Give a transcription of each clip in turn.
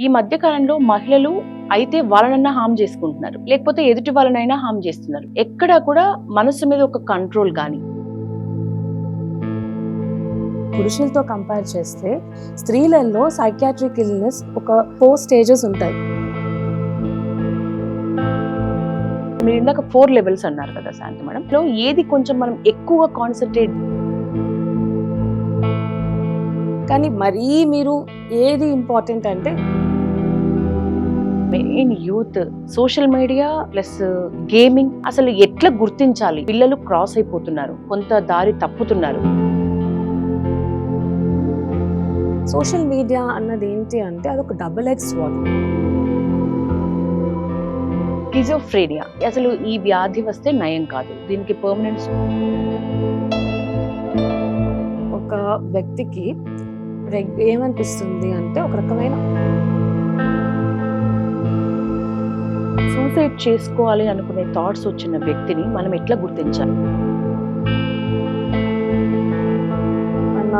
ఈ మధ్య కాలంలో మహిళలు అయితే వాళ్ళనన్నా హార్మ్ చేసుకుంటున్నారు, లేకపోతే ఎదుటి వాళ్ళనైనా హార్మ్ చేస్తున్నారు. ఎక్కడా కూడా మనసు మీద ఒక కంట్రోల్ గాని. పురుషులతో కంపేర్ చేస్తే స్త్రీలలో సైకియాట్రిక్ ఇల్నెస్ ఒక 4 స్టేజెస్ ఉంటాయి. మీరు ఇందాక 4 లెవెల్స్ అన్నారు కదా శాంతి మేడం. లో ఏది కొంచెం మనం ఎక్కువ కాన్సన్ట్రేట్, కానీ మరీ మీరు ఏది ఇంపార్టెంట్ అంటే main youth, social media plus gaming, అసలు ఎట్లా గుర్తించాలి? పిల్లలు క్రాస్ అయిపోతున్నారు, కొంత దారి తప్పుతున్నారు. సోషల్ మీడియా అన్నది ఏంటి అంటే అదొక డబుల్ ఎడ్జ్ స్వార్డ్. స్కిజోఫ్రేనియా అసలు ఈ వ్యాధి వస్తే నయం కాదు, దీనికి పర్మనెంట్. ఒక వ్యక్తికి ఏమనిపిస్తుంది అంటే ఒక రకమైన సూసైడ్ చేసుకోవాలి అనుకునే థాట్స్ వచ్చిన వ్యక్తిని మనం ఎట్లా గుర్తించాలి? మన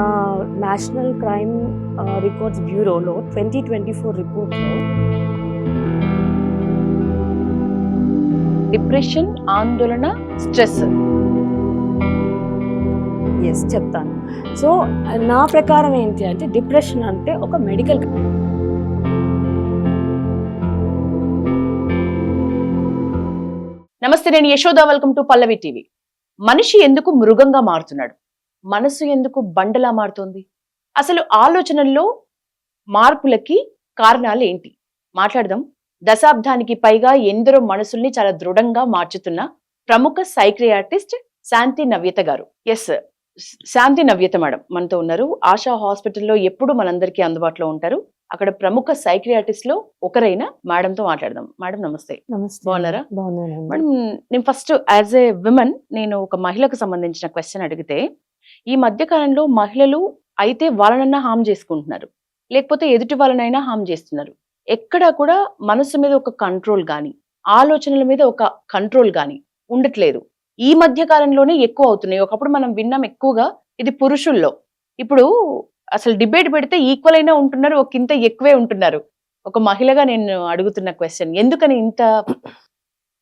నేషనల్ క్రైమ్ రికార్డ్స్ బ్యూరోలో 2024 రిపోర్ట్లో డిప్రెషన్, ఆందోళన, స్ట్రెస్. చెప్తాను. సో నా ప్రకారం ఏంటి అంటే డిప్రెషన్ అంటే ఒక మెడికల్. నమస్తే, నేను Yashoda. Welcome to Pallavi TV. మనిషి ఎందుకు మృగంగా మారుతున్నాడు? మనసు ఎందుకు బండలా మారుతోంది? అసలు ఆలోచనల్లో మార్పులకి కారణాలు ఏంటి? మాట్లాడదాం. దశాబ్దానికి పైగా ఎందరో మనసుల్ని చాలా దృఢంగా మార్చుతున్న ప్రముఖ సైక్రియాటిస్ట్ శాంతి నవ్యత గారు. ఎస్, శాంతి నవ్యత మేడం మనతో ఉన్నారు. ఆశా హాస్పిటల్లో ఎప్పుడు మనందరికీ అందుబాటులో ఉంటారు. అక్కడ ప్రముఖ సైక్రియాటిస్ట్ లో ఒకరైన మేడంతో మాట్లాడదాం. మేడం నమస్తే. బాగున్నారా? మేడం, నేను ఫస్ట్ యాజ్ ఏ విమెన్, నేను ఒక మహిళకు సంబంధించిన క్వశ్చన్ అడిగితే, ఈ మధ్య కాలంలో మహిళలు అయితే వాళ్ళనన్నా హార్మ్ చేసుకుంటున్నారు, లేకపోతే ఎదుటి వాళ్ళనైనా హార్మ్ చేస్తున్నారు. ఎక్కడా కూడా మనసు మీద ఒక కంట్రోల్ గాని, ఆలోచనల మీద ఒక కంట్రోల్ గాని ఉండట్లేదు. ఈ మధ్య కాలంలోనే ఎక్కువ అవుతున్నాయి. ఒకప్పుడు మనం విన్నాం ఎక్కువగా ఇది పురుషుల్లో. ఇప్పుడు అసలు డిబేట్ పెడితే ఈక్వల్ అయినా ఉంటున్నారు, ఒక ఇంత ఎక్కువే ఉంటున్నారు. ఒక మహిళగా నేను అడుగుతున్న క్వశ్చన్, ఎందుకని ఇంత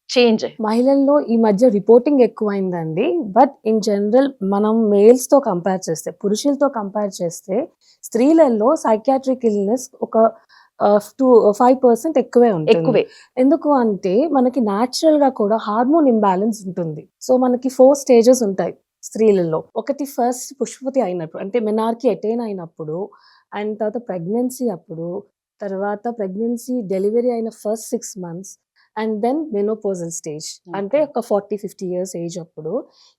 చేంజ్? మహిళల్లో ఈ మధ్య రిపోర్టింగ్ ఎక్కువైందండి. బట్ ఇన్ జనరల్ మనం మేల్స్ తో కంపేర్ చేస్తే, పురుషులతో కంపేర్ చేస్తే స్త్రీలలో సైకియాట్రిక్ ఇల్నెస్ ఒక 5% ఎక్కువే ఉంటుంది. ఎందుకు అంటే మనకి న్యాచురల్ గా కూడా హార్మోన్ ఇంబ్యాలెన్స్ ఉంటుంది. సో మనకి 4 స్టేజెస్ ఉంటాయి స్త్రీలలో. ఒకటి ఫస్ట్ పుష్పవతి అయినప్పుడు, అంటే మెనార్కి అటైన్ అయినప్పుడు, అండ్ తర్వాత ప్రెగ్నెన్సీ అప్పుడు, తర్వాత ప్రెగ్నెన్సీ డెలివరీ అయిన first 6 months, and then menopausal stage అంటే ఒక 40-50 years ఏజ్ అప్పుడు.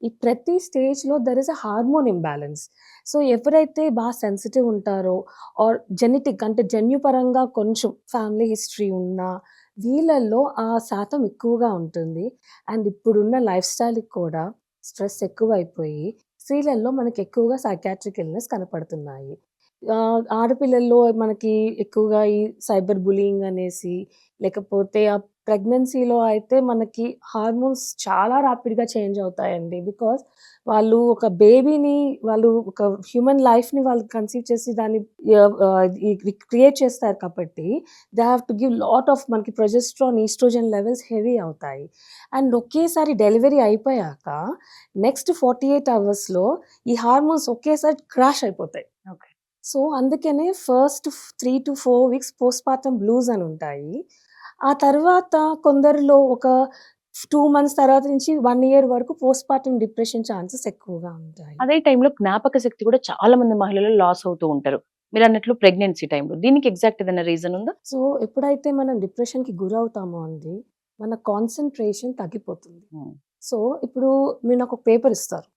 ఈ ప్రతి స్టేజ్లో there is a hormone imbalance. So ఎవరైతే బాగా సెన్సిటివ్ ఉంటారో ఆర్ జెనెటిక్ అంటే జన్యుపరంగా కొంచెం ఫ్యామిలీ హిస్టరీ ఉన్నా వీళ్ళల్లో ఆ శాతం ఎక్కువగా ఉంటుంది. అండ్ ఇప్పుడున్న లైఫ్ స్టైల్కి కూడా స్ట్రెస్ ఎక్కువైపోయి స్త్రీలలో మనకి ఎక్కువగా సైకాట్రిక్ ఇల్నెస్ కనపడుతున్నాయి. ఆడపిల్లల్లో మనకి ఎక్కువగా ఈ సైబర్ బులియింగ్ అనేసి, లేకపోతే ఆ ప్రెగ్నెన్సీలో అయితే మనకి హార్మోన్స్ చాలా ర్యాపిడ్గా చేంజ్ అవుతాయండి. బికాస్ వాళ్ళు ఒక బేబీని, వాళ్ళు ఒక హ్యూమన్ లైఫ్ని వాళ్ళు కన్సీవ్ చేసి దాన్ని క్రియేట్ చేస్తారు కాబట్టి they have to give lot of, మనకి ప్రొజెస్ట్రాన్, ఈస్ట్రోజన్ లెవెల్స్ హెవీ అవుతాయి. అండ్ ఒకేసారి డెలివరీ అయిపోయాక నెక్స్ట్ 48 hours ఈ హార్మోన్స్ ఒకేసారి క్రాష్ అయిపోతాయి. సో అందుకనే first 3 to 4 weeks postpartum blues అని ఉంటాయి. ఆ తర్వాత కొందరిలో ఒక 2 months తర్వాత నుంచి 1 year వరకు పోస్ట్‌పార్టమ్ డిప్రెషన్ ఛాన్సెస్ ఎక్కువగా ఉంటాయి. అదే టైంలో జ్ఞాపక శక్తి కూడా చాలా మంది మహిళలు లాస్ అవుతూ ఉంటారు. మీరు అన్నట్లు ప్రెగ్నెన్సీ టైంలో. దీనికి ఎగ్జాక్ట్ ఏదైనా రీజన్ ఉందా? సో ఎప్పుడైతే మనం డిప్రెషన్‌కి గురవుతామో అండి, మన కాన్సంట్రేషన్ తగ్గిపోతుంది. సో ఇప్పుడు మీరు నాకు ఒక పేపర్ ఇస్తారు,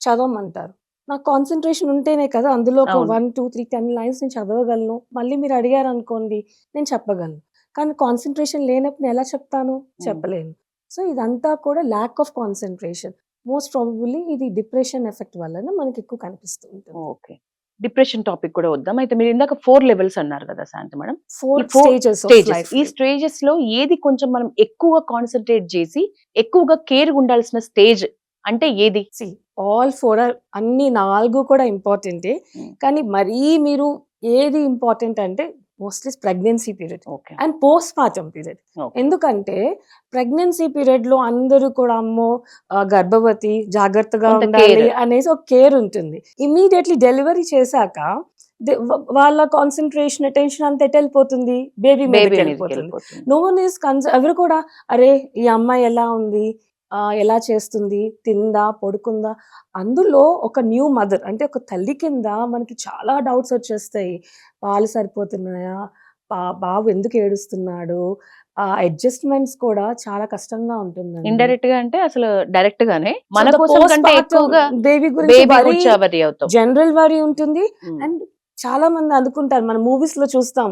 చదవమంటారు. నాకు కాన్సంట్రేషన్ ఉంటేనే కదా అందులో ఒక 1, 2, 3, 10 lines నేను చదవగలను. మళ్ళీ మీరు అడిగారనుకోండి నేను చెప్పగలను. కానీ కాన్సంట్రేషన్ లేనప్పుడు నేను ఎలా చెప్తాను? చెప్పలేను. సో ఇదంతా కూడా lack of concentration. Most probably ఇది డిప్రెషన్ ఎఫెక్ట్ వలన మనకి ఎక్కువ కనిపిస్తూ ఉంటుంది. ఓకే, డిప్రెషన్ టాపిక్ కూడా వద్దాం. అయితే మీరు ఇందాక 4 లెవెల్స్ అన్నారు కదా శాంతి మేడం. 4 stages of life. ఈ స్టేజెస్ లో ఏది కొంచెం మనం ఎక్కువగా కాన్సన్ట్రేట్ చేసి ఎక్కువగా కేర్ ఉండాల్సిన స్టేజ్ అంటే ఏది? ఆల్ 4 అన్ని 4 కూడా ఇంపార్టెంటే. కానీ మరీ మీరు ఏది ఇంపార్టెంట్ అంటే mostly pregnancy period okay. And post partum period. Okay. ఎందుకంటే ప్రెగ్నెన్సీ పీరియడ్ లో అందరూ కూడా అమ్మో గర్భవతి జాగ్రత్తగా కొంత ఉండాలి care. అనేసి ఒక కేర్ ఉంటుంది. ఇమీడియట్లీ డెలివరీ చేశాక వాళ్ళ కాన్సన్ట్రేషన్ అటెన్షన్ అంతా ఎటు వెళ్ళిపోతుంది, బేబీ మీదకి బేబీ మీదకి వెళ్ళిపోతుంది. వెళ్ళిపోతుంది. నో వన్ ఈస్ ఎవరు కూడా అరే ఈ అమ్మాయి ఎలా ఉంది, ఎలా చేస్తుంది, తిందా పడుకుందా. అందులో ఒక న్యూ మదర్ అంటే ఒక తల్లి కింద మనకి చాలా డౌట్స్ వచ్చేస్తాయి. పాలు సరిపోతున్నాయా, బాబు ఎందుకు ఏడుస్తున్నాడు, ఆ అడ్జస్ట్మెంట్స్ కూడా చాలా కష్టంగా ఉంటుందండి. ఇండైరెక్ట్ గా అంటే అసలు డైరెక్ట్ గానే So మన the కోసం కంటే postpartum ఎక్కువగా baby గురించి బేబీ worry, గురించి వరీ అవుతాం. జనరల్ వరీ ఉంటుంది. ఉమ్. అండ్ చాలా మంది అనుకుంటారు, మన మూవీస్ లో చూస్తాం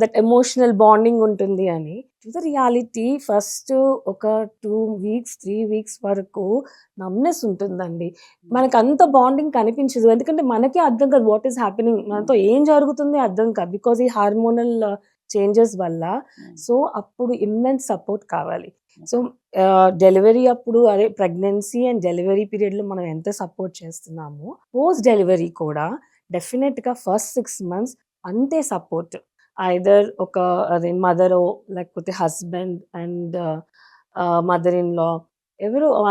దట్ ఎమోషనల్ బాండింగ్ ఉంటుంది అని. టు ద రియాలిటీ ఫస్ట్ ఒక 2 weeks 3 weeks వరకు నమ్నెస్ ఉంటుందండి. మనకు అంత బాండింగ్ కనిపించదు, ఎందుకంటే మనకే అర్థం కాదు వాట్ ఈస్ హ్యాపెనింగ్, మనతో ఏం జరుగుతుంది అర్థం కాదు, బికాజ్ ఈ హార్మోనల్ చేంజెస్ వల్ల. సో అప్పుడు ఇమ్మెన్స్ సపోర్ట్ కావాలి. సో డెలివరీ అప్పుడు అదే ప్రెగ్నెన్సీ అండ్ డెలివరీ పీరియడ్లో మనం ఎంత సపోర్ట్ చేస్తున్నామో పోస్ట్ డెలివరీ కూడా డెఫినెట్గా ఫస్ట్ 6 months అంతే సపోర్ట్. ఐదర్ ఒక అదే మదరో లేకపోతే husband and mother in law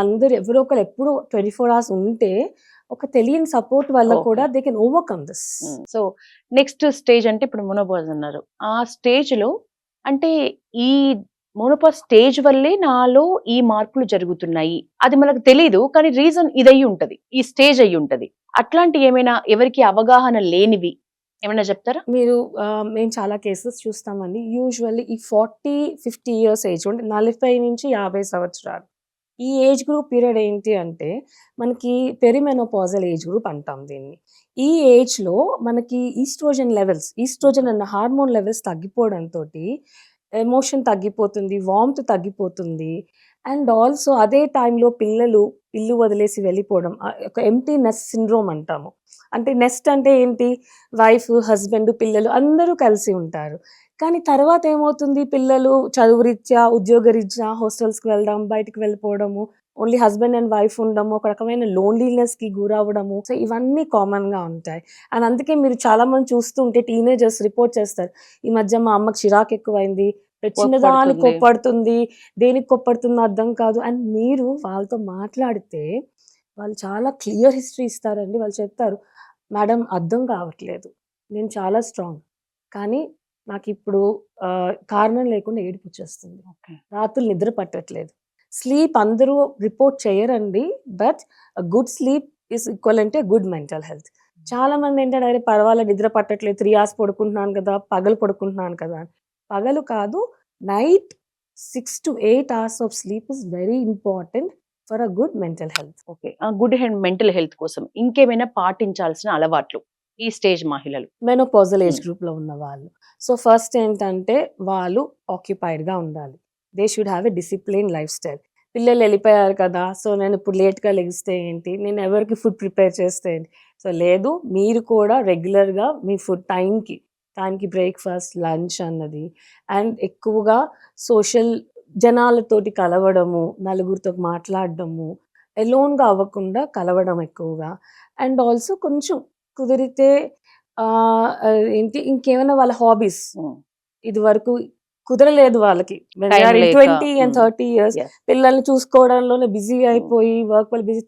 అందరు ఎవరో ఒకరు ఎప్పుడు 24 hours ఉంటే ఒక తెలియని సపోర్ట్ వల్ల Okay. కూడా they can overcome this. So next stage అంటే ఇప్పుడు మోనోపాజ్ అన్నారు. ఆ స్టేజ్ లో అంటే ఈ మోనోపాజ్ స్టేజ్ వల్లే నాలో ఈ మార్పులు జరుగుతున్నాయి, అది మనకు తెలియదు కానీ రీజన్ ఇదయ్యి ఉంటది, ఈ స్టేజ్ అయ్యి ఉంటది. అట్లాంటి ఏమైనా ఎవరికి అవగాహన లేనివి ఏమైనా చెప్తారా? మీరు మేము చాలా కేసెస్ చూస్తామండి. యూజువల్లీ ఈ 40-50 years ఏజ్ అంటే 40 నుంచి 50 సంవత్సరాలు ఈ ఏజ్ గ్రూప్ పీరియడ్ ఏంటి అంటే మనకి పెరిమెనోపాజల్ ఏజ్ గ్రూప్ అంటాం దీన్ని. ఈ ఏజ్లో మనకి ఈస్ట్రోజన్ అన్న హార్మోన్ లెవెల్స్ తగ్గిపోవడంతో ఎమోషన్ తగ్గిపోతుంది, వార్మ్త్ తగ్గిపోతుంది. అండ్ ఆల్సో అదే టైంలో పిల్లలు ఇల్లు వదిలేసి వెళ్ళిపోవడం, ఒక ఎంప్టీ నెస్ట్ సిండ్రోమ్ అంటాము. అంటే నెస్ట్ అంటే ఏంటి, వైఫ్ హస్బెండ్ పిల్లలు అందరూ కలిసి ఉంటారు. కానీ తర్వాత ఏమవుతుంది, పిల్లలు చదువు రీత్యా ఉద్యోగ రీత్యా హాస్టల్స్కి వెళ్ళడం, బయటకు వెళ్ళిపోవడము, ఓన్లీ హస్బెండ్ అండ్ వైఫ్ ఉండము, ఒక రకమైన లోన్లీనెస్కి గురవ్వడము. సో ఇవన్నీ కామన్గా ఉంటాయి. అండ్ అందుకే మీరు చాలా మంది చూస్తూ ఉంటే టీనేజర్స్ రిపోర్ట్ చేస్తారు, ఈ మధ్య మా అమ్మకి చిరాకు ఎక్కువైంది, చిన్నదానికి కొప్పడుతుంది, దేనికి కొప్పడుతుందో అర్థం కాదు. అండ్ మీరు వాళ్ళతో మాట్లాడితే వాళ్ళు చాలా క్లియర్ హిస్టరీ ఇస్తారండి. వాళ్ళు చెప్తారు, మేడం అర్థం కావట్లేదు, నేను చాలా స్ట్రాంగ్, కానీ నాకు ఇప్పుడు కారణం లేకుండా ఏడుపు వచ్చేస్తుంది, రాత్రులు నిద్ర పట్టట్లేదు. స్లీప్ అందరూ రిపోర్ట్ చేయరండి, but good sleep is equal అంటే గుడ్ మెంటల్ హెల్త్. చాలా మంది ఏంటంటే అరే పర్వాలేదు నిద్ర పట్టట్లేదు, 3 hours పడుకుంటున్నాను కదా, పగలు పడుకుంటున్నాను కదా. పగలు కాదు, night 6 to 8 hours of sleep is very important for a good mental health. Okay, good mental health కోసం ఇంకేమైనా పాటించాల్సిన అలవాట్లు ఈ స్టేజ్ మహిళలు, మెనోపాజల్ ఏజ్ గ్రూప్లో ఉన్న వాళ్ళు? సో ఫస్ట్ ఏంటంటే వాళ్ళు ఆక్యుపైడ్గా ఉండాలి. They should have a discipline life style. పిల్లలు వెళ్ళిపోయారు కదా, సో నేను ఇప్పుడు లేట్గా లెగిస్తే ఏంటి, నేను ఎవరికి ఫుడ్ ప్రిపేర్ చేస్తే ఏంటి. సో లేదు, మీరు కూడా రెగ్యులర్గా మీ ఫుడ్ టైంకి బ్రేక్ఫాస్ట్ లంచ్ అన్నది, అండ్ ఎక్కువగా సోషల్ జనాలతోటి కలవడము, నలుగురితో మాట్లాడడము, ఎలోన్గా అవ్వకుండా కలవడం ఎక్కువగా. అండ్ ఆల్సో కొంచెం కుదిరితే ఏంటి ఇంకేమైనా వాళ్ళ హాబీస్, ఇది వరకు కుదరలేదు వాళ్ళకి 20 and 30 years పిల్లల్ని చూసుకోవడంలోనే బిజీ అయిపోయి వర్క్ వల్ల బిజీ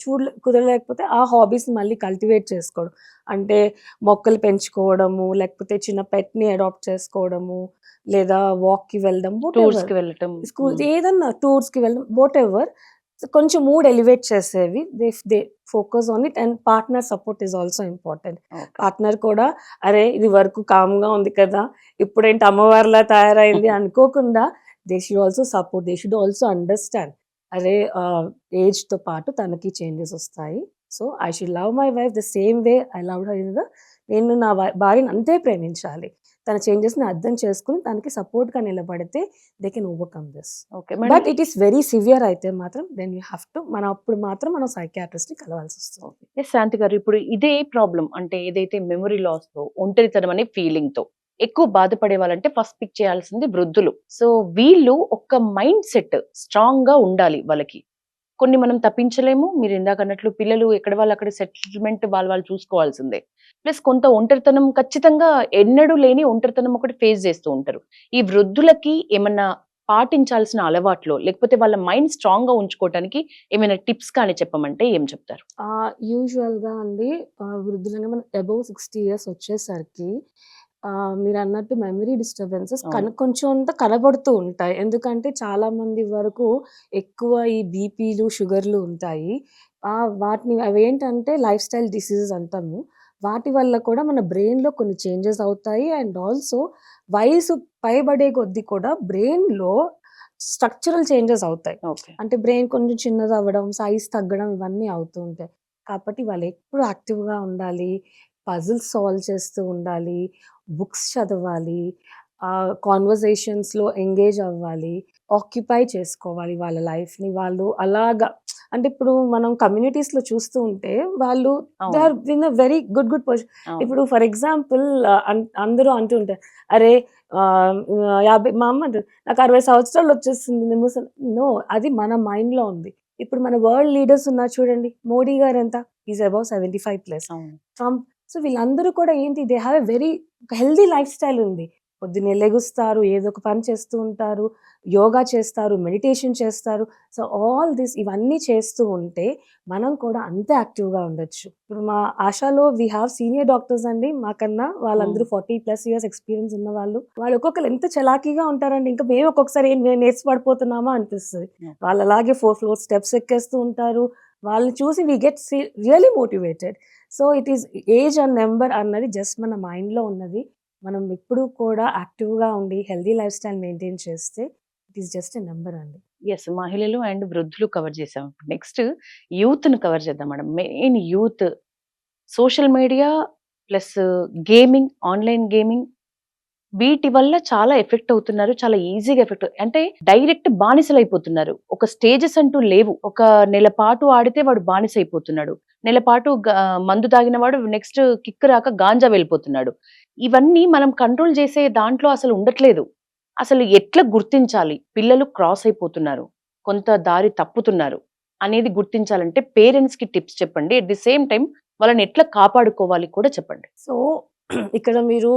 కుదరలేకపోతే ఆ హాబీస్ మళ్ళీ కల్టివేట్ చేసుకోవడం. అంటే మొక్కలు పెంచుకోవడము, లేకపోతే చిన్న పెట్ని అడాప్ట్ చేసుకోవడము, లేదా వాక్కి వెళ్ళడం, టూర్స్కి వెళ్ళటం, స్కూల్ ఏదన్నా టూర్స్కి వెళ్ళడం, వాట్ ఎవర్. కొంచెం మూడ్ ఎలివేట్ చేసేవి, they focus on it. And partner support is also important. Partner కూడా అరే ఇది వరకు కామ్గా ఉంది కదా, ఇప్పుడేంటి అమ్మవారిలా తయారైంది అనుకోకుండా they should also support, they should also understand అరే ఏజ్తో పాటు తనకి చేంజెస్ వస్తాయి. So I should love my wife the same way I love her in the, నేను నా భార్యను అంతే ప్రేమించాలి. తన చేంజెస్ని అర్థం చేసుకుని తనకి సపోర్ట్గా నిలబడితే they can overcome this. But it is very severe అయితే మాత్రం దెన్ యూ హ్యావ్ టు, అప్పుడు మాత్రం మనం సైకియాట్రిస్ట్ని కలవాల్సి వస్తుంది. శాంతి గారు, ఇప్పుడు ఇదే ప్రాబ్లం అంటే ఏదైతే మెమరీ లాస్ తో, ఒంటరితనం అనే ఫీలింగ్ తో ఎక్కువ బాధపడే వాళ్ళంటే ఫస్ట్ పిక్ చేయాల్సింది వృద్ధులు. సో వీళ్ళు ఒక మైండ్ సెట్ స్ట్రాంగ్ గా ఉండాలి వాళ్ళకి. కొన్ని మనం తప్పించలేము. మీరు ఇందాక అన్నట్లు పిల్లలు ఎక్కడ వాళ్ళు అక్కడ సెటిల్మెంట్ వాళ్ళు చూసుకోవాల్సిందే. ప్లస్ కొంత ఒంటరితనం ఖచ్చితంగా ఎన్నడూ లేని ఒంటరితనం ఒకటి ఫేస్ చేస్తూ ఉంటారు. ఈ వృద్ధులకి ఏమన్నా పాటించాల్సిన అలవాట్లో లేకపోతే వాళ్ళ మైండ్ స్ట్రాంగ్‌గా ఉంచుకోవటానికి ఏమైనా టిప్స్ కానీ చెప్పమంటే ఏం చెప్తారు? యూజువల్‌గా అండి వృద్ధులంగా మనం అబోవ్ 60 ఇయర్స్ వచ్చేసరికి మీరన్నట్టు మెమరీ డిస్టర్బెన్సెస్ అవును. కొంచెం అంతా కనబడుతూ ఉంటాయి. ఎందుకంటే చాలామంది వరకు ఎక్కువ ఈ బీపీలు, షుగర్‌లు ఉంటాయి. వాటిని అవేంటంటే లైఫ్ స్టైల్ డిసీజెస్ అంటాము. వాటి వల్ల కూడా మన బ్రెయిన్‌లో కొన్ని చేంజెస్ అవుతాయి. అండ్ ఆల్సో వయసు పైబడే కొద్దీ కూడా బ్రెయిన్‌లో స్ట్రక్చరల్ చేంజెస్ అవుతాయి. ఓకే. అంటే బ్రెయిన్ కొంచెం చిన్నదవ్వడం, సైజ్ తగ్గడం ఇవన్నీ అవుతూ ఉంటాయి. కాబట్టి వాళ్ళెప్పుడు యాక్టివ్‌గా ఉండాలి. పజిల్స్ సాల్వ్ చేస్తూ ఉండాలి. బుక్స్ చదవాలి. కాన్వర్జేషన్స్‌లో ఎంగేజ్ అవ్వాలి. ఆక్యుపై చేసుకోవాలి వాళ్ళ లైఫ్‌ని. వాళ్ళు అలాగా అంటే ఇప్పుడు మనం కమ్యూనిటీస్‌లో చూస్తూ ఉంటే వాళ్ళు దే అవును. Are in a very good position. అవును. ఇప్పుడు ఫర్ ఎగ్జాంపుల్ అందరూ అంటూ ఉంటారు. అరే 50 మా అమ్మ అంటది. నాకు 60 సంవత్సరాలు వచ్చేసింది. నేను ముసలి నో అది మన మైండ్‌లో ఉంది. ఇప్పుడు మన వరల్డ్ లీడర్స్ ఉన్నారు చూడండి. మోడీ గారు ఎంత? He is above 75 plus. అవును. ట్రంప్ సో వీళ్ళందరూ కూడా ఏంటి they have a very healthy life style ఉంది. పొద్దున్నే లెగుస్తారు, ఏదో ఒక పని చేస్తూ ఉంటారు, యోగా చేస్తారు, మెడిటేషన్ చేస్తారు. సో ఆల్ దిస్ ఇవన్నీ చేస్తూ ఉంటే మనం కూడా అంతే యాక్టివ్‌గా ఉండొచ్చు. ఇప్పుడు మా ఆశాలో వి హావ్ సీనియర్ డాక్టర్స్ అండి మాకన్నా. వాళ్ళందరూ 40+ ఇయర్స్ ఎక్స్‌పీరియన్స్ ఉన్నవాళ్ళు. వాళ్ళు ఒక్కొక్కళ్ళు ఎంత చలాకీగా ఉంటారండి. ఇంకా మేము ఒక్కొక్కసారి నీరస పడిపోతున్నామా అనిపిస్తది. హ్మ్. వాళ్ళు అలాగే 4 ఫ్లోర్ స్టెప్స్ ఎక్కేస్తూ ఉంటారు. వాళ్ళని చూసి we get really motivated. So it is age and number అన్నది జస్ట్ మన మైండ్‌లో ఉన్నది. మనం ఎప్పుడూ కూడా యాక్టివ్‌గా ఉండి హెల్తీ లైఫ్ స్టైల్ మెయింటైన్ చేస్తే it is just a number అండి. యెస్. మహిళలు అండ్ వృద్ధులు కవర్ చేసాం. నెక్స్ట్ యూత్‌ని కవర్ చేద్దాం madam. Main youth social media plus gaming, online gaming వీటి వల్ల చాలా ఎఫెక్ట్ అవుతున్నారు. చాలా ఈజీగా ఎఫెక్ట్ అంటే డైరెక్ట్ బానిసలైపోతున్నారు. ఒక స్టేజెస్ అంటూ లేవు. ఒక నెల పాటు ఆడితే వాడు బానిసైపోతున్నాడు. నెల పాటు మందు తాగిన వాడు నెక్స్ట్ కిక్ రాక గాంజా వెళ్ళిపోతున్నాడు. ఇవన్నీ మనం కంట్రోల్ చేసే దాంట్లో అసలు ఉండట్లేదు. అసలు ఎట్లా గుర్తించాలి? పిల్లలు క్రాస్ అయిపోతున్నారు. కొంత దారి తప్పుతున్నారు అనేది గుర్తించాలంటే పేరెంట్స్‌కి టిప్స్ చెప్పండి. అట్ ది సేమ్ టైమ్ వాళ్ళని ఎట్లా కాపాడుకోవాలి కూడా చెప్పండి. సో, ఇక్కడ మీరు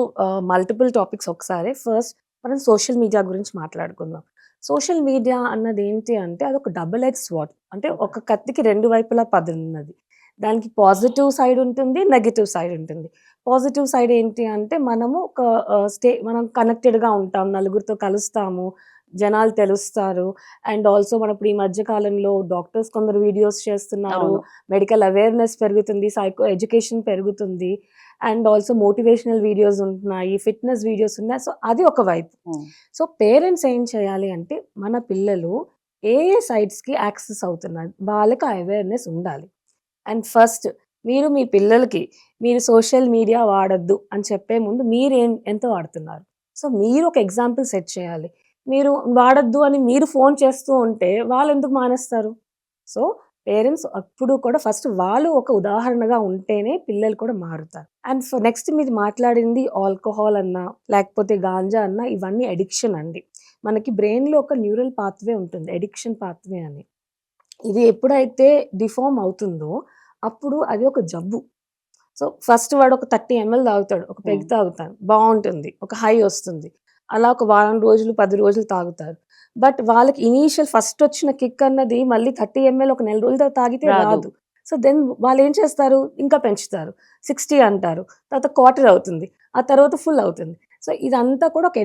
మల్టిపుల్ టాపిక్స్ ఒకసారే. ఫస్ట్ మనం సోషల్ మీడియా గురించి మాట్లాడుకుందాం. సోషల్ మీడియా అన్నదేంటి అంటే అదొక డబుల్ ఎడ్జ్ స్వార్డ్. అంటే ఓకే. ఒక కత్తికి 2 వైపులా పదునున్నది. దానికి పాజిటివ్ సైడ్ ఉంటుంది. నెగెటివ్ సైడ్ ఉంటుంది. పాజిటివ్ సైడ్ ఏంటి అంటే మనము ఒక మనం కనెక్టెడ్‌గా ఉంటాం. నలుగురితో కలుస్తాము. జనాలు తెలుస్తారు. అండ్ ఆల్సో మనం ఇప్పుడు ఈ మధ్య కాలంలో డాక్టర్స్ కొందరు వీడియోస్ చేస్తున్నారు. అవును. మెడికల్ అవేర్‌నెస్ పెరుగుతుంది. సైకో ఎడ్యుకేషన్ పెరుగుతుంది. అండ్ ఆల్సో మోటివేషనల్ వీడియోస్ ఉంటున్నాయి. ఫిట్‌నెస్ వీడియోస్ ఉన్నాయి. సో, అది ఒక వైపు. హ్మ్. సో, పేరెంట్స్ ఏం చేయాలి అంటే మన పిల్లలు ఏ ఏ సైట్స్‌కి యాక్సెస్ అవుతున్నారు. వాళ్ళకి ఆ అవేర్‌నెస్ ఉండాలి. అండ్ ఫస్ట్ మీరు మీ పిల్లలకి మీరు సోషల్ మీడియా వాడొద్దు అని చెప్పే ముందు ఎంత వాడుతున్నారు? సో, మీరు ఒక ఎగ్జాంపుల్ సెట్ చేయాలి. మీరు వాడొద్దు అని మీరు ఫోను చేస్తూ ఉంటే వాళ్ళెందుకు మానేస్తారు? సో, పేరెంట్స్ అప్పుడు కూడా ఫస్ట్ వాళ్ళు ఒక ఉదాహరణగా ఉంటేనే పిల్లలు కూడా మారుతారు. అండ్ నెక్స్ట్ మీరు మాట్లాడింది ఆల్కహాల్ అన్నా, లేకపోతే గాంజా అన్నా ఇవన్నీ అడిక్షన్ అండి. మనకి బ్రెయిన్‌లో ఒక న్యూరల్ పాత్వే ఉంటుంది. అడిక్షన్ పాత్వే అని. ఇది ఎప్పుడైతే డిఫార్మ్ అవుతుందో అప్పుడు అది ఒక జబ్బు. సో, ఫస్ట్ వాడు ఒక 30 ఎంఎల్ తాగుతాడు. ఒక హ్మ్. పెగ్ తాగుతాడు. బావుంటుంది. ఒక హై ఒస్తుంది. అలా ఒక వారం రోజులు, 10 రోజులు తాగుతారు. బట్ వాళ్ళకి ఇనీషియల్ ఫస్టొచ్చిన కిక్ అన్నది మళ్ళీ 30 ఎంఎల్ ఒక నెల రోజుల తర్వాత తాగితే రాదు. రాదు. సో, దెన్ వాళ్ళేం చేస్తారు? ఇంకా పెంచుతారు. 60 అంటారు. తర్వాత క్వార్టర్ అవుతుంది. ఆ తర్వాత ఫుల్ అవుతుంది. సో, ఇదంతా కూడా ఒక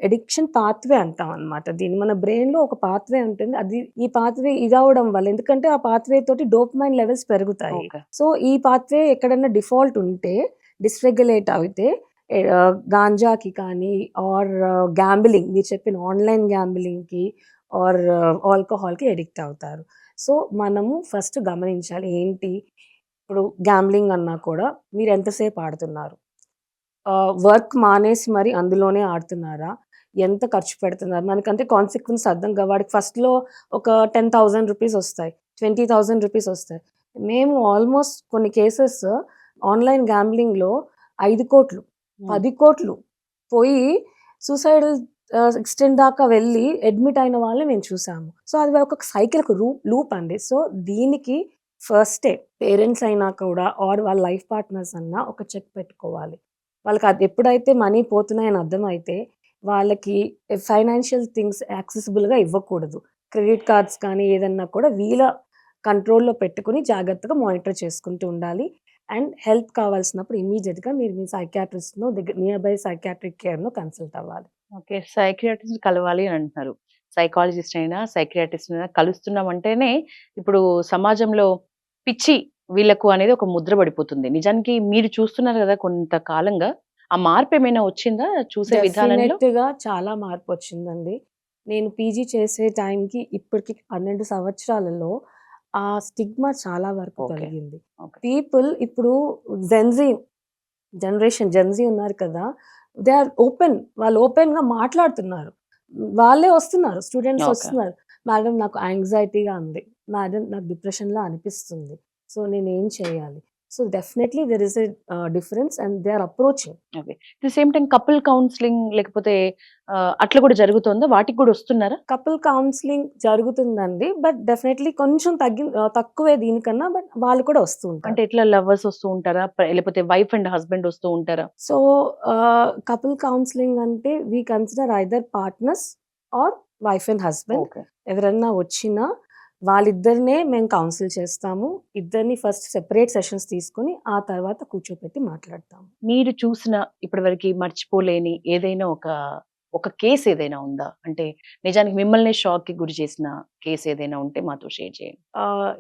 అడిక్షన్ పాత్వే అంటామనమాట. దీన్ని మన బ్రెయిన్‌లో ఒక పాత్వే ఉంటుంది. ఈ పాత్వే ఇదవ్వడం వల్ల ఎందుకంటే ఆ పాత్వే తోటి డోపమైన్ లెవెల్స్ పెరుగుతాయి. ఓకే. సో, ఈ పాత్వే ఎక్కడన్నా డిఫాల్ట్ ఉంటే, డిస్‌రెగ్యులేట్ అయితే గాంజాకి కానీ ఆర్ గ్యాంబ్లింగ్ మీరు చెప్పిన ఆన్‌లైన్ గ్యాంబ్లింగ్‌కి ఆర్ ఆల్కహాల్‌కి అడిక్ట్ అవుతారు. సో, మనము ఫస్ట్ గమనించాలి. ఏంటి? ఇప్పుడు గ్యాంబ్లింగ్ అన్నా కూడా మీరు ఎంతసేపు ఆడుతున్నారు? వర్క్ మానేసి మరి అందులోనే ఆడుతున్నారా? ఎంత ఖర్చు పెడుతున్నారు? మనకంటే కాన్సిక్వెన్స్ అర్థం కావు. వాడికి ఫస్ట్‌లో ఒక 10,000 రూపీస్ ఒస్తాయి. 20,000 రూపీస్ ఒస్తాయి. మేము ఆల్‌మోస్ట్ కొన్ని కేసెస్ ఆన్‌లైన్ గ్యాంబ్లింగ్‌లో 5,00,00,000, హ్మ్. 10,00,00,000 పోయి సూసైడల్ ఎక్స్టెంట్ దాకా వెళ్ళి అడ్మిట్ అయిన వాళ్ళని మేము చూసాము. సో అది ఒక సైకిల్, ఒక లూప్ అండి. సో దీనికి ఫస్టే పేరెంట్స్ అయినా కూడా ఆర్ వాళ్ళ లైఫ్ పార్ట్నర్స్ అన్నా ఒక చెక్ పెట్టుకోవాలి. వాళ్ళకి అది ఎప్పుడైతే మనీ పోతున్నాయని అర్థమైతే వాళ్ళకి ఫైనాన్షియల్ థింగ్స్ యాక్సెసిబుల్‌గా ఇవ్వకూడదు. క్రెడిట్ కార్డ్స్ కానీ ఏదన్నా కూడా వీళ్ళ కంట్రోల్‌లో పెట్టుకొని జాగ్రత్తగా మానిటర్ చేసుకుంటూ ఉండాలి. అండ్ హెల్ప్ కావాల్సినప్పుడు ఇమ్మీడియేట్‌గా మీరు మీ సైకియాట్రిస్ట్‌నో నియర్ బై సైకియాట్రిక్ కేర్‌నో కన్సల్ట్ అవ్వాలి. ఓకే. సైకియాట్రిస్ట్ కలవాలి అని అంటున్నారు. సైకాలజిస్ట్ అయినా, సైకియాట్రిస్ట్ అయినా కలుస్తున్నామంటేనే ఇప్పుడు సమాజంలో పిచ్చి వీళ్ళకు అనేది ఒక ముద్ర పడిపోతుంది. నిజానికి మీరు చూస్తున్నారు గదా! కొంతకాలంగా. ఆ మార్పేమైనా వచ్చిందా చూసే విధానంలో? డెఫినెట్‌గా చాలా మార్పొచ్చిందండి. నేను పీజీ చేసే టైంకి ఇప్పటికి 12 సంవత్సరాలలో ఆ స్టిగ్మా చాలా వరకు ఓకే. తొలగింది. ఓకే. పీపుల్ ఇప్పుడు జెన్‌జీ జెన్‌జీ ఉన్నారు కదా! They are open. వాళ్ళు ఓపెన్‌గా మాట్లాడుతున్నారు. వాళ్ళే వస్తున్నారు. Students okay. వస్తున్నారు. మేడం నాకు యాంగ్జైటీగా ఉంది. మేడం నాకు డిప్రెషన్‌లా అనిపిస్తుంది. సో నేనేం చేయాలి? So definitely there is a difference and they are approaching. Okay. At the same time couple counselling లేకపోతే అట్లా కూడా జరుగుతోందా? వాటికి కూడా వస్తున్నారా? కపుల్ కౌన్సెలింగ్ జరుగుతుందండి. బట్ డెఫినెట్‌లీ కొంచెం తక్కువే దీనికన్నా. బట్ వాళ్ళు కూడా వస్తూ అంటే ఉంటారు. ఎట్లా లవర్స్ వస్తూ ఉంటారా? లేకపోతే వైఫ్ అండ్ హస్బెండ్ వస్తూ ఉంటారా? సో కపుల్ కౌన్సెలింగ్ అంటే we consider either partners or wife and husband. Okay. ఎవరన్నా వచ్చినా వాళ్ళిద్దరినే మేము కౌన్సిల్ చేస్తాము. ఇద్దరిని ఫస్ట్ సెపరేట్ సెషన్స్ తీసుకొని ఆ తర్వాత కూర్చోపెట్టి మాట్లాడతాము. మీరు చూసిన ఇప్పటివరకి మర్చిపోలేని ఏదైనా ఒక కేస్ ఏదైనా ఉందా? అంటే నిజానికి మిమ్మల్నే షాక్‌కి గురి చేసిన కేస్ ఏదైనా ఉంటే మాతో షేర్ చేయండి.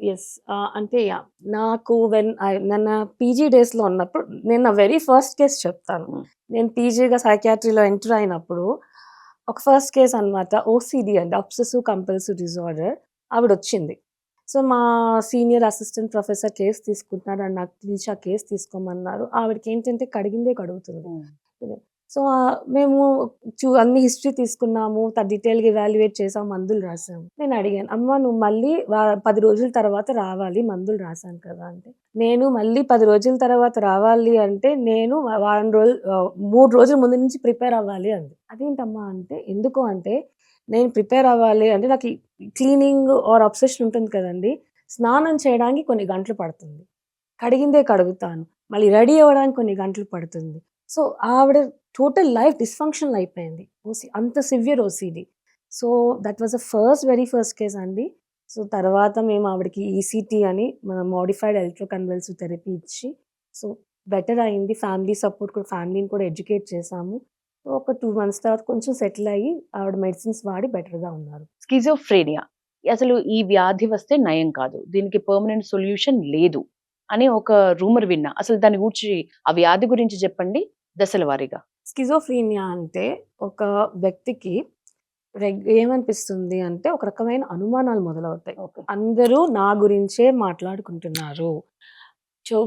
యెస్. అంటే యాహ్! నాకు నన్న పీజీ డేస్‌లో ఉన్నప్పుడు నేను నా వెరీ ఫస్ట్ కేస్ చెప్తాను. హ్మ్. నేను పీజీగా సైకియాట్రీలో ఎంటర్ అయినప్పుడు ఒక ఫస్ట్ కేస్ అన్నమాట. ఓసీడీ అండి. అబ్సెసివ్ కంపల్సివ్ డిజార్డర్ ఆవిడొచ్చింది. సో, మా సీనియర్ అసిస్టెంట్ ప్రొఫెసర్ కేస్ తీసుకుంటున్నాడు అని నాకు పిలిచి ఆ కేస్ తీసుకోమన్నారు. ఆవిడకేంటంటే కడిగిందే కడుగుతుంది. హ్మ్. సో, మేము అన్ని హిస్టరీ తీసుకున్నాము. డీటెయిల్‌గా ఎవాల్యుయేట్ చేసాం. మందులు రాసాము. నేను అడిగాను, "అమ్మ నువ్వు మళ్ళీ 10 రోజుల తర్వాత రావాలి. మందులు రాసాను కదా!" అంటే, "నేను మళ్ళీ 10 రోజుల తర్వాత రావాలి అంటే నేను వారం రోజులు 3 రోజుల ముందు నుంచి ప్రిపేర్ అవ్వాలి" అంది. అదేంటమ్మా అంటే, ఎందుకు అంటే, నేను ప్రిపేర్ అవ్వాలి అంటే నాకు క్లీనింగ్ ఆర్ అబ్సెషన్ ఉంటుంది కదండీ! స్నానం చేయడానికి కొన్ని గంటలు పడుతుంది. కడిగిందే కడుగుతాను. మళ్ళీ రెడీ అవ్వడానికి కొన్ని గంటలు పడుతుంది. సో, ఆవిడ టోటల్ లైఫ్ డిస్‌ఫంక్షనల్ అయిపోయింది. అంత severe OCD. So, that was the very first case అండి. సో, తర్వాత మేము ఆవిడకి ఈసీటీ అని మోడిఫైడ్ ఎలక్ట్రోకన్వల్సివ్ థెరపీ ఇచ్చి, సో, బెటర్ అయింది. ఫ్యామిలీని కూడా ఎడ్యుకేట్ చేసాము. సో, ఒక 2 మంత్స్ తర్వాత కొంచెం సెటిల్ అయ్యి ఆవిడ మెడిసిన్స్ వాడి బెటర్‌గా ఉన్నారు. స్కిజోఫ్రేనియా. అసలు ఈ వ్యాధి వస్తే నయం కాదు. దీనికి పర్మనెంట్ సొల్యూషన్ లేదు అని ఒక రూమర్ విన్నా. అసలు దాని గూర్చి ఆ వ్యాధి గురించి చెప్పండి దశల వారీగా. స్కిజోఫ్రీనియా అంటే ఒక వ్యక్తికి ఏమనిపిస్తుంది అంటే ఒక రకమైన అనుమానాలు మొదలవుతాయి. ఓకే. అందరూ నా గురించే మాట్లాడుకుంటున్నారు.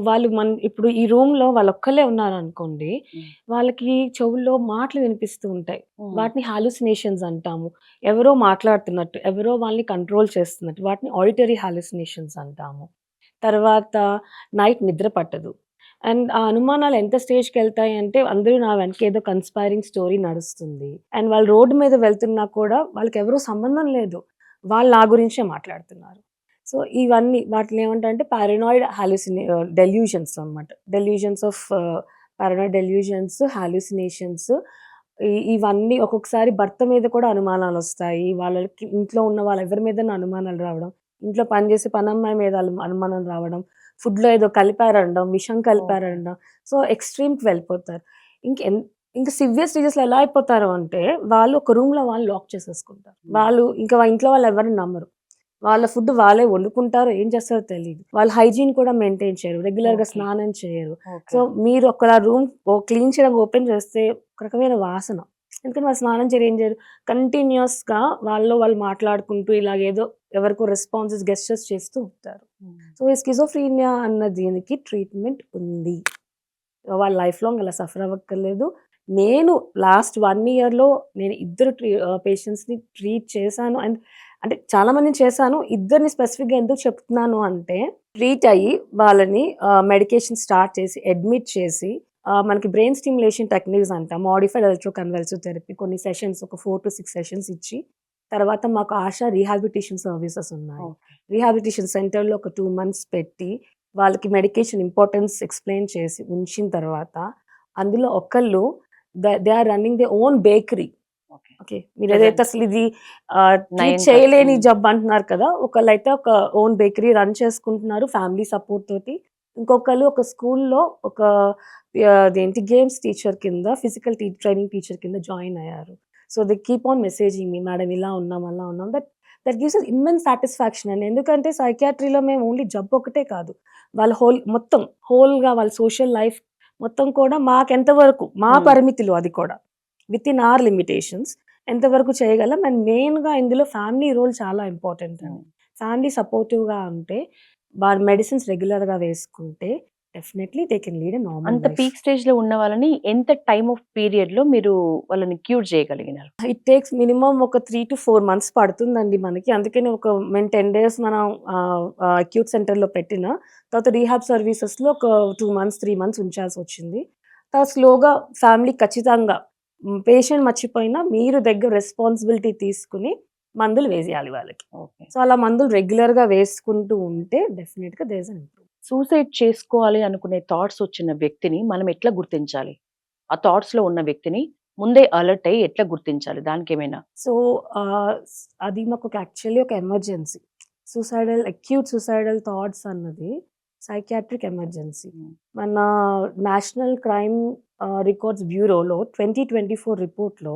వాళ్ళు ఇప్పుడు ఈ రూమ్‌లో వాళ్ళొక్కళ్ళే ఉన్నారనుకోండి. హ్మ్. వాళ్ళకి చెవుల్లో మాటలు వినిపిస్తూ ఉంటాయి. హ్మ్. వాటిని హాలుసినేషన్స్ అంటాము. ఎవరో మాట్లాడుతున్నట్టు, ఎవరో వాళ్ళని కంట్రోల్ చేస్తున్నట్టు వాటిని ఆడిటరీ హాలుసినేషన్స్ అంటాము. తర్వాత నైట్ నిద్ర పట్టదు. అండ్ ఆ అనుమానాలు ఎంత స్టేజ్‌కెళ్తాయంటే అందరూ నా వెనక ఏదో కన్‌స్పైరింగ్ స్టోరీ నడుస్తుంది. అండ్ వాళ్ళు రోడ్డు మీద వెళ్తున్నా కూడా వాళ్ళకెవరో సంబంధం లేదు. వాళ్ళు నా గురించే మాట్లాడుతున్నారు. సో, ఇవన్నీ వాటిని ఏమంటారంటే పారనాయిడ్ డెల్యూషన్స్ అన్నమాట. Delusions of paranoid delusions, hallucinations ఇవన్నీ ఒక్కొక్కసారి భర్త మీద కూడా అనుమానాలొస్తాయి. వాళ్ళకి ఇంట్లో ఉన్న వాళ్ళెవరి మీదన్నా అనుమానాలు రావడం. ఇంట్లో పనిచేసే పనమ్మాయి మీద అనుమానం రావడం. ఫుడ్‌లో ఏదో కలిపారనడం, విషం ఓకే. కలిపారనడం. సో, ఎక్స్‌ట్రీమ్‌కి వెళ్ళిపోతారు. ఇంకెన్ ఇంక సివియర్ స్టేజెస్‌లో ఎలా అయిపోతారు అంటే, వాళ్ళు ఒక రూమ్‌లో వాళ్ళు లాక్ చేసేసుకుంటారు. వాళ్ళు ఇంకా ఇంట్లో వాళ్ళెవరిని నమ్మరు. వాళ్ళ ఫుడ్ వాళ్ళే వండుకుంటారో, ఏం చేస్తారో తెలీదు. వాళ్ళు హైజీన్ కూడా మెయింటైన్ చేయరు. రెగ్యులర్‌గా ఓకే. స్నానం చేయరు. So, okay. మీరు ఒక రూమ్ క్లీన్ చేయడానికి ఓపెన్ చేస్తే ఒక రకమైన వాసన. ఎందుకంటే వాళ్ళు స్నానం చేయరు, ఏం చేయరు. కంటిన్యూయస్‌గా వాళ్ళు మాట్లాడుకుంటూ ఇలాగేదో ఎవరికో రెస్పాన్సెస్, గెస్చర్స్ చేస్తూ ఉంటారు. హ్మ్. సో, ఈ స్కిజోఫ్రీనియా అన్న దీనికి ట్రీట్మెంట్ ఉంది. వాళ్ళ లైఫ్ లాంగ్ అలా సఫర్ అవ్వక్కర్లేదు. నేను లాస్ట్ 1 ఇయర్‌లో నేను ఇద్దరు పేషెంట్స్‌ని ట్రీట్ చేశాను. అంటే చాలా మందిని చేశాను. ఇద్దరిని స్పెసిఫిక్‌గా ఎందుకు చెప్తున్నాను అంటే, ట్రీట్ అయ్యి వాళ్ళని మెడికేషన్ స్టార్ట్ చేసి, అడ్మిట్ చేసి మనకి బ్రెయిన్ స్టిమ్యులేషన్ టెక్నిక్స్ అంట, మోడిఫైడ్ ఎలక్ట్రోకన్వల్సివ్ థెరపీ కొన్ని సెషన్స్ ఒక 4 to 6 సెషన్స్ ఇచ్చి, తర్వాత మాకు ఆశా రీహాబిలిటేషన్ సర్వీసెస్ ఉన్నాయి. రీహాబిలిటేషన్ సెంటర్‌లో ఒక 2 months పెట్టి, వాళ్ళకి మెడికేషన్ ఇంపార్టెన్స్ ఎక్స్‌ప్లెయిన్ చేసి ఉంచిన తర్వాత, అందులో ఒకళ్ళు they are running their own bakery. Okay. మీరేదైతే అసలు ఇది ట్రీట్ నయం చేయలేని కాదు. జబ్బు అంటున్నారు కదా! ఒకళ్ళైతే ఒక ఓన్ బేకరీ రన్ చేసుకుంటున్నారు ఫ్యామిలీ సపోర్ట్ తోటి. ఇంకొకళ్ళు ఒక స్కూల్‌లో ఒక అదేంటి గేమ్స్ టీచర్ కింద, ఫిజికల్ ట్రైనింగ్ టీచర్ కింద జాయిన్ అయ్యారు. So, they keep on messaging me madam ఇలా ఉన్నాం, అలా ఉన్నాం. That gives us immense satisfaction అండి. ఎందుకంటే సైకియాట్రీలో మేము ఓన్లీ జబ్బు ఒకటే కాదు. వాళ్ళ మొత్తం హోల్‌గా వాళ్ళ సోషల్ లైఫ్ మొత్తం కూడా మాకెంత వరకు మా హ్మ్. పరిమితిలో అది కూడా వితిన్ అవర్ లిమిటేషన్స్ ఎంతవరకు చేయగలం. అండ్ మెయిన్‌గా ఇందులో ఫ్యామిలీ రోల్ చాలా ఇంపార్టెంట్ అండి. ఫ్యామిలీ సపోర్టివ్‌గా ఉంటే, వాళ్ళ మెడిసిన్స్ రెగ్యులర్‌గా వేసుకుంటే definitely they can lead a normal అంత లైఫ్. పీక్ స్టేజ్‌లో ఉన్న వాళ్ళని ఎంత టైమ్ ఆఫ్ పీరియడ్‌లో మీరు వాళ్ళని క్యూర్ చేయగలిగినారు? ఇట్ టేక్స్ మినిమమ్ ఒక 3-4 months పడుతుందండి మనకి. అందుకని మేము 10 days మనం అక్యూట్ సెంటర్‌లో పెట్టిన తర్వాత రీహాబ్ సర్వీసెస్‌లో ఒక 2 months, 3 months ఉంచాల్సొచ్చింది. తర్వాత స్లోగా ఫ్యామిలీ ఖచ్చితంగా పేషెంట్ మర్చిపోయినా మీరు దగ్గర రెస్పాన్సిబిలిటీ తీసుకొని మందులు వేసేయాలి వాళ్ళకి. ఓకే. సో, అలా మందులు రెగ్యులర్‌గా వేసుకుంటూ ఉంటే డెఫినిట్‌గా there is an improvement. Suicide చేసుకోవాలి అనుకునే థాట్స్ వచ్చిన వ్యక్తిని మనం ఎట్లా గుర్తించాలి? ఆ థాట్స్‌లో ఉన్న వ్యక్తిని ముందే అలర్ట్ అయ్యి ఎట్లా గుర్తించాలి? దానికేమైనా సో, అది మాకు యాక్చువల్లీ ఒక ఎమర్జెన్సీ. అక్యూట్ సూసైడల్ థాట్స్ అన్నది సైకియాట్రిక్ ఎమర్జెన్సీ. హ్మ్. మన నేషనల్ క్రైమ్ రికార్డ్స్ బ్యూరోలో 2024 రిపోర్ట్‌లో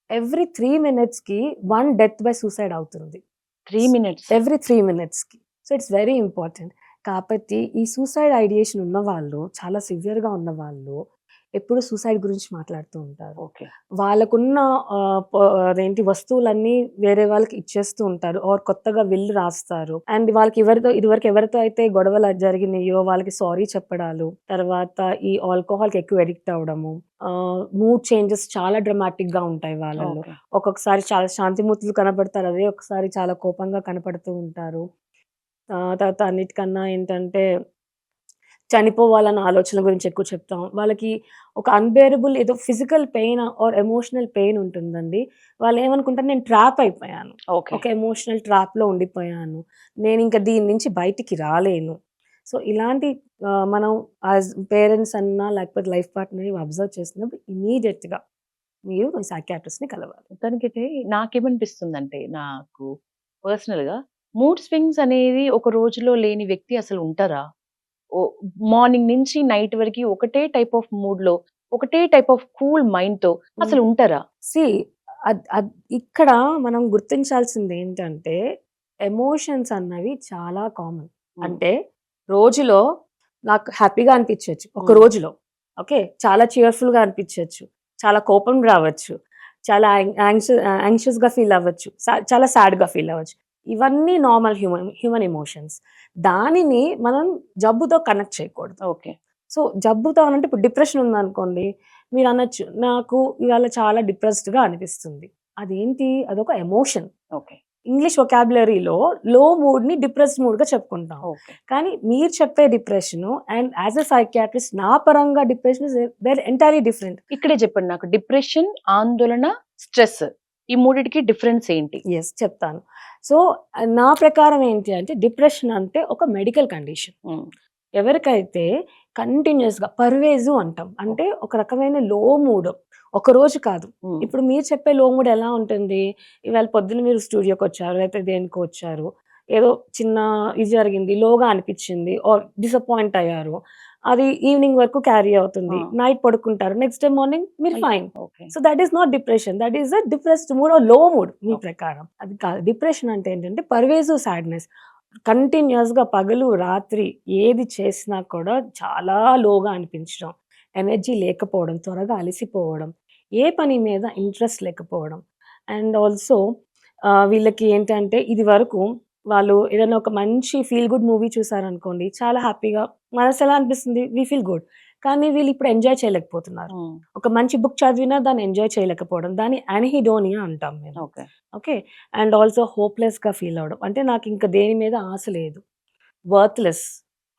ఎవ్రీ 3 మినిట్స్‌కి 1 డెత్ బై సూసైడ్ అవుతుంది. 3 మినిట్స్. ఎవ్రీ 3 మినిట్స్‌కి. So, it's very important. కాబట్టి ఈ సూసైడ్ ఐడియేషన్ ఉన్నవాళ్ళు, చాలా సివియర్‌గా ఉన్నవాళ్ళు ఎప్పుడు సూసైడ్ గురించి మాట్లాడుతూ ఉంటారు. ఓకే. వాళ్ళకున్న అదేంటి వస్తువులన్నీ వేరే వాళ్ళకి ఇచ్చేస్తూ ఉంటారు. ఆర్ కొత్తగా విల్ రాస్తారు. అండ్ వాళ్ళకి ఇదివరకు ఎవరితో అయితే గొడవలు జరిగినాయో వాళ్ళకి సారీ చెప్పడాలు, తర్వాత ఈ ఆల్కహాల్‌కి ఎక్కువ అడిక్ట్ అవ్వడము, మూడ్ చేంజెస్ చాలా డ్రామాటిక్‌గా ఉంటాయి వాళ్ళలో. ఓకే. ఒక్కొక్కసారి చాలా శాంతిమూర్తులు కనపడతారు. అదే ఒకసారి చాలా కోపంగా కనపడుతూ ఉంటారు. తర్వాత అన్నిటికన్నా ఏంటంటే చనిపోవాలన్న ఆలోచన గురించి ఎక్కువ చెప్తాం. వాళ్ళకి ఒక అన్‌బేరబుల్ ఏదో physical pain or emotional pain ఉంటుందండి. వాళ్ళేమనుకుంటారు నేను ట్రాప్ అయిపోయాను. ఓకే. ఒక ఎమోషనల్ ట్రాప్‌లో ఉండిపోయాను. నేనింక దీని నుంచి బయటికి రాలేను. సో, ఇలాంటి మనం యాస్ పేరెంట్స్ అన్నా లేకపోతే లైఫ్ పార్ట్నర్‌ని అబ్జర్వ్ చేసినప్పుడు ఇమ్మీడియేట్‌గా మీరు మీ సైకియాట్రిస్ట్‌ని కలవాలి. మొత్తానికైతే నాకేమనిపిస్తుందంటే, నాకు పర్సనల్‌గా మూడ్ స్వింగ్స్ అనేది ఒక రోజులో లేని వ్యక్తి అసలు ఉంటారా? ఓ మార్నింగ్ నుంచి నైట్ వరకి ఒకటే టైప్ ఆఫ్ మూడ్‌లో, ఒకటే టైప్ ఆఫ్ కూల్ మైండ్‌తో హ్మ్. అసలు ఉంటారా? సీ అద్ అద్ ఇక్కడ మనం గుర్తించాల్సిందేంటంటే, ఎమోషన్స్ అన్నవి చాలా కామన్. హ్మ్. అంటే రోజులో నాకు హ్యాపీగా అనిపించొచ్చు. ఒక హ్మ్. రోజులో. ఓకే. చాలా చీర్‌ఫుల్‌గా అనిపించొచ్చు. చాలా కోపం రావచ్చు. చాలా యాంగ్షియస్‌గా ఫీల్ అవ్వచ్చు. చాలా సాడ్‌గా ఫీల్ అవ్వచ్చు. ఇవన్నీ నార్మల్ హ్యూమన్ ఎమోషన్స్. దానిని మనం జబ్బుతో కనెక్ట్ చేయకూడదు. ఓకే. సో, జబ్బుతో అనంటే ఇప్పుడు డిప్రెషన్ ఉందనుకోండి, మీరనొచ్చు, నాకు ఇవాళ చాలా డిప్రెస్డ్‌గా అనిపిస్తుంది. అదేంటి? అదొక ఎమోషన్. ఓకే. ఇంగ్లీష్ వొకాబులరీలో లో మూడ్‌ని డిప్రెస్డ్ మూడ్‌గా చెప్పుకుంటాం. ఓకే. కానీ మీరు చెప్పే depression and as a psychiatrist నా పరంగా depression is where entirely different. ఇక్కడే చెప్పండి నాకు డిప్రెషన్, ఆందోళన, స్ట్రెస్ ఈ మూడిటికి డిఫరెన్స్ ఏంటి? యెస్, చెప్తాను. సో, నా ప్రకారం ఏంటి అంటే డిప్రెషన్ అంటే ఒక మెడికల్ కండిషన్. హ్మ్. ఎవరికైతే కంటిన్యూయస్‌గా పర్వేజు అంటాం. అంటే ఒక రకమైన లో మూడ్. ఒకరోజు కాదు. హ్మ్. ఇప్పుడు మీరు చెప్పే లో మూడ్ ఎలా ఉంటుంది? ఇవాళ పొద్దున్న మీరు స్టూడియోకొచ్చారు, లేకపోతే దేనికో వచ్చారు. ఏదో చిన్న ఇది జరిగింది, లోగా అనిపిచ్చింది ఆర్ డిసప్పాయింట్ అయ్యారు. అది ఈవినింగ్ వరకు క్యారీ అవుతుంది. ఆ! నైట్ పడుకుంటారు. నెక్స్ట్ డే మార్నింగ్ మీరు మళ్ళీ fine. Okay. So, that is not depression. That is a depressed mood or లో మూడ్ మీ ఓకే. ప్రకారం. అది కాదు. డిప్రెషన్ అంటే ఏంటంటే పర్వేసివ్ సాడ్‌నెస్. కంటిన్యూయస్‌గా పగలు, రాత్రి ఏది చేసినా కూడా చాలా లోగా అనిపించడం, ఎనర్జీ లేకపోవడం, త్వరగా అలసిపోవడం, ఏ పని మీద ఇంట్రెస్ట్ లేకపోవడం. అండ్ ఆల్సో వీళ్ళకి ఏంటంటే ఇదివరకు వాళ్ళు ఏదైనా ఒక మంచి ఫీల్ గుడ్ మూవీ చూసారనుకోండి, చాలా హ్యాపీగా మనసెలా అనిపిస్తుంది? We feel good. కానీ వీళ్ళిప్పుడు ఎంజాయ్ చేయలేకపోతున్నారు. హ్మ్. ఒక మంచి బుక్ చదివినా దాన్ని ఎంజాయ్ చేయలేకపోవడం. దాన్ని యాన్‌హీడోనియా అంటాం మేము. ఓకే. ఓకే. అండ్ ఆల్సో హోప్‌లెస్‌గా ఫీల్ అవ్వడం. అంటే నాకింక దేని మీద ఆశ లేదు. Worthless,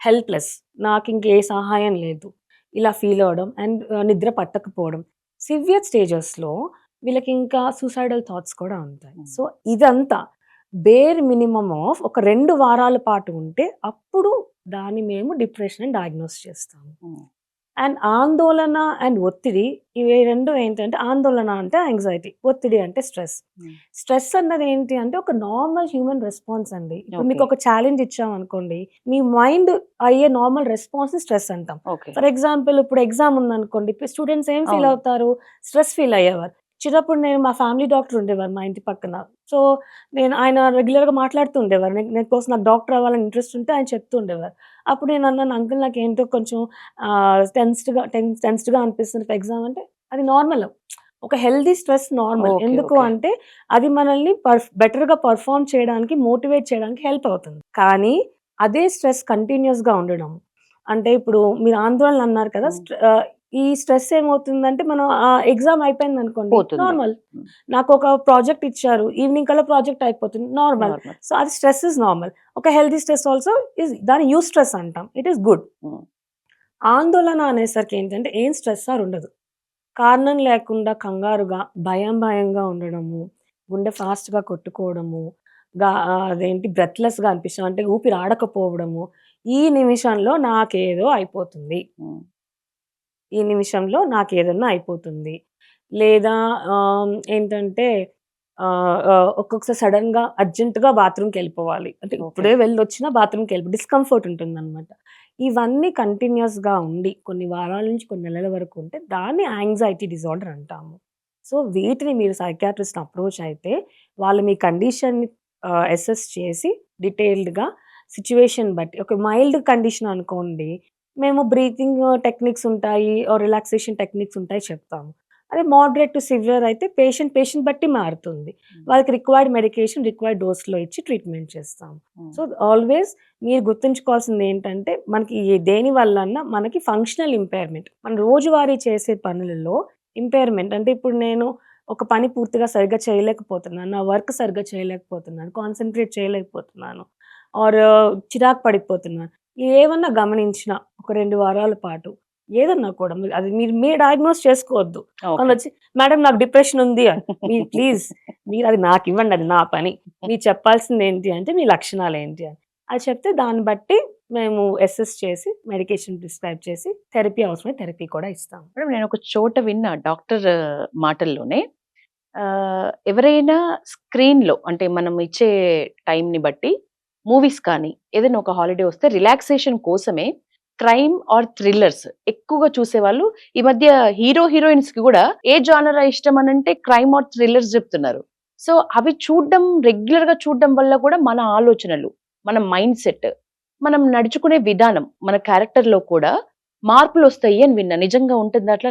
helpless. నాకింక ఏ సహాయం లేదు. ఇలా ఫీల్ అవ్వడం అండ్ నిద్ర పట్టకపోవడం. సివియర్ స్టేజెస్‌లో వీళ్ళకి ఇంకా సూసైడల్ థాట్స్ కూడా ఉంటాయి. సో, ఇదంతా బేర్ మినిమమ్ ఆఫ్ ఒక 2 వారాల పాటు ఉంటే అప్పుడు దాన్ని మేము డిప్రెషన్ అని డయాగ్నోస్ చేస్తాము. అండ్ ఆందోళన అండ్ ఒత్తిడి ఇవి 2 ఏంటంటే, ఆందోళన అంటే యాంగ్జైటీ, ఒత్తిడి అంటే స్ట్రెస్. స్ట్రెస్ అన్నది ఏంటి అంటే ఒక నార్మల్ హ్యూమన్ రెస్పాన్స్ అండి. ఇప్పుడు మీకు ఒక ఛాలెంజ్ ఇచ్చామనుకోండి, మీ మైండ్ అయ్యే నార్మల్ రెస్పాన్స్ స్ట్రెస్ అంటాం. ఫర్ ఎగ్జాంపుల్ ఇప్పుడు ఎగ్జామ్ ఉందనుకోండి, స్టూడెంట్స్ ఏం ఫీల్ అవుతారు? స్ట్రెస్ ఫీల్ అయ్యేవారు. చిన్నప్పుడు నేను మా ఫ్యామిలీ డాక్టర్ ఉండేవారు మా ఇంటి పక్కన. సో, ఆయన రెగ్యులర్‌గా మాట్లాడుతూ ఉండేవారు. నాకు డాక్టర్ అవ్వాలని ఇంట్రెస్ట్ ఉంటే ఆయన చెప్తూ ఉండేవారు. అప్పుడు నేను అన్నాను, అంకుల్ నాకేంటో కొంచెం టెన్స్డ్‌గా అనిపిస్తుంది ఫర్ ఎగ్జామ్ అంటే, అది నార్మల్. ఒక హెల్తీ స్ట్రెస్ నార్మల్. ఎందుకు అంటే అది మనల్ని బెటర్‌గా పెర్ఫార్మ్ చేయడానికి, మోటివేట్ చేయడానికి హెల్ప్ అవుతుంది. కానీ అదే స్ట్రెస్ కంటిన్యూయస్‌గా ఉండడం అంటే, ఇప్పుడు మీరు ఆందోళన అన్నారు కదా! ఈ స్ట్రెస్ ఏమవుతుందంటే మనం ఎగ్జామ్ అయిపోయిందనుకోండి నార్మల్. నాకొక ప్రాజెక్ట్ ఇచ్చారు. ఈవినింగ్ కల్లా ప్రాజెక్ట్ అయిపోతుంది. నార్మల్. సో, అది స్ట్రెస్ ఈజ్ నార్మల్. ఒక హెల్తీ స్ట్రెస్ ఆల్సో దాన్ని యూస్ట్రెస్ అంటాం. It is good. ఆందోళన అనేసరికి ఏంటంటే ఏం స్ట్రెస్సర్ ఉండదు. కారణం లేకుండా కంగారుగా, భయంగా ఉండడము, గుండె ఫాస్ట్‌గా కొట్టుకోవడము, అదేంటి బ్రెత్‌లెస్‌గా అనిపించడం అంటే ఊపిరి ఆడకపోవడము, ఈ నిమిషంలో నాకేదో అయిపోతుంది. ఈ నిమిషంలో నాకేదన్నా అయిపోతుంది. లేదా ఏంటంటే ఒక్కొక్కసారి సడెన్‌గా అర్జెంట్‌గా బాత్రూమ్‌కెళ్ళిపోవాలి. అంటే ఇప్పుడే వెళ్ళొచ్చినా డిస్కంఫర్ట్ ఉంటుందనమాట. ఇవన్నీ కంటిన్యూయస్‌గా ఉండి కొన్ని వారాల నుంచి కొన్ని నెలల వరకు ఉంటే దాన్ని యాంగ్జైటీ డిజార్డర్ అంటాము. సో, వీటిని మీరు సైకియాట్రిస్ట్‌ని అప్రోచ్ అయితే వాళ్ళు మీ కండిషన్‌ని అసెస్ చేసి డీటెయిల్డ్‌గా సిట్యుయేషన్ బట్టి ఒక మైల్డ్ కండిషన్ అనుకోండి, మేము బ్రీతింగ్ టెక్నిక్స్ ఉంటాయి, రిలాక్సేషన్ టెక్నిక్స్ ఉంటాయి చెప్తాము. అదే మోడరేట్ టు సివియర్ అయితే పేషెంట్ బట్టి మారుతుంది. వాళ్ళకి రిక్వైర్డ్ మెడికేషన్ రిక్వైర్డ్ డోస్‌లో ఇచ్చి ట్రీట్మెంట్ చేస్తాము. సో, ఆల్వేస్ మీరు గుర్తుంచుకోవాల్సింది ఏంటంటే మనకి దేని వల్లన్నా మనకి ఫంక్షనల్ ఇంపైర్‌మెంట్. మనం రోజువారీ చేసే పనులలో ఇంపైర్‌మెంట్ అంటే ఇప్పుడు నేను ఒక పని పూర్తిగా సరిగ్గా చేయలేకపోతున్నాను. నా వర్క్ సరిగ్గా చేయలేకపోతున్నాను. కాన్సంట్రేట్ చేయలేకపోతున్నాను. ఆర్ చిరాకు పడిపోతున్నాను. ఏమన్నా గమనించినా ఒక 2 వారాల పాటు ఏదన్నా కూడా అది మీరు డయాగ్నోస్ చేసుకోవద్దు. వాళ్ళొచ్చి మేడం నాకు డిప్రెషన్ ఉంది అని. ప్లీజ్ మీరు అది నాకివ్వండి, అది నా పని. మీరు చెప్పాల్సింది ఏంటి అంటే మీ లక్షణాలు ఏంటి అని. అది చెప్తే దాన్ని బట్టి మేము అసెస్ చేసి మెడికేషన్ ప్రిస్క్రైబ్ చేసి థెరపీ అవసరమైతే థెరపీ కూడా ఇస్తాం. మేడం నేను ఒక చోట విన్నా డాక్టర్ మాటల్లోనే ఎవరైనా స్క్రీన్‌లో అంటే మనం ఇచ్చే టైంని బట్టి మూవీస్ కానీ ఏదైనా ఒక హాలిడే వస్తే రిలాక్సేషన్ కోసమే క్రైమ్ ఆర్ థ్రిల్లర్స్ ఎక్కువగా చూసేవాళ్ళు. ఈ మధ్య హీరోయిన్స్‌కి కూడా ఏ జానర్ ఇష్టం అనంటే క్రైమ్ ఆర్ థ్రిల్లర్స్ చెప్తున్నారు. సో, అవి రెగ్యులర్‌గా చూడడం వల్ల కూడా మన ఆలోచనలు, మన మైండ్ సెట్, మనం నడుచుకునే విధానం, మన క్యారెక్టర్‌లో కూడా మార్పులొస్తాయి అని విన్నా. నిజంగా ఉంటుందా అట్లా?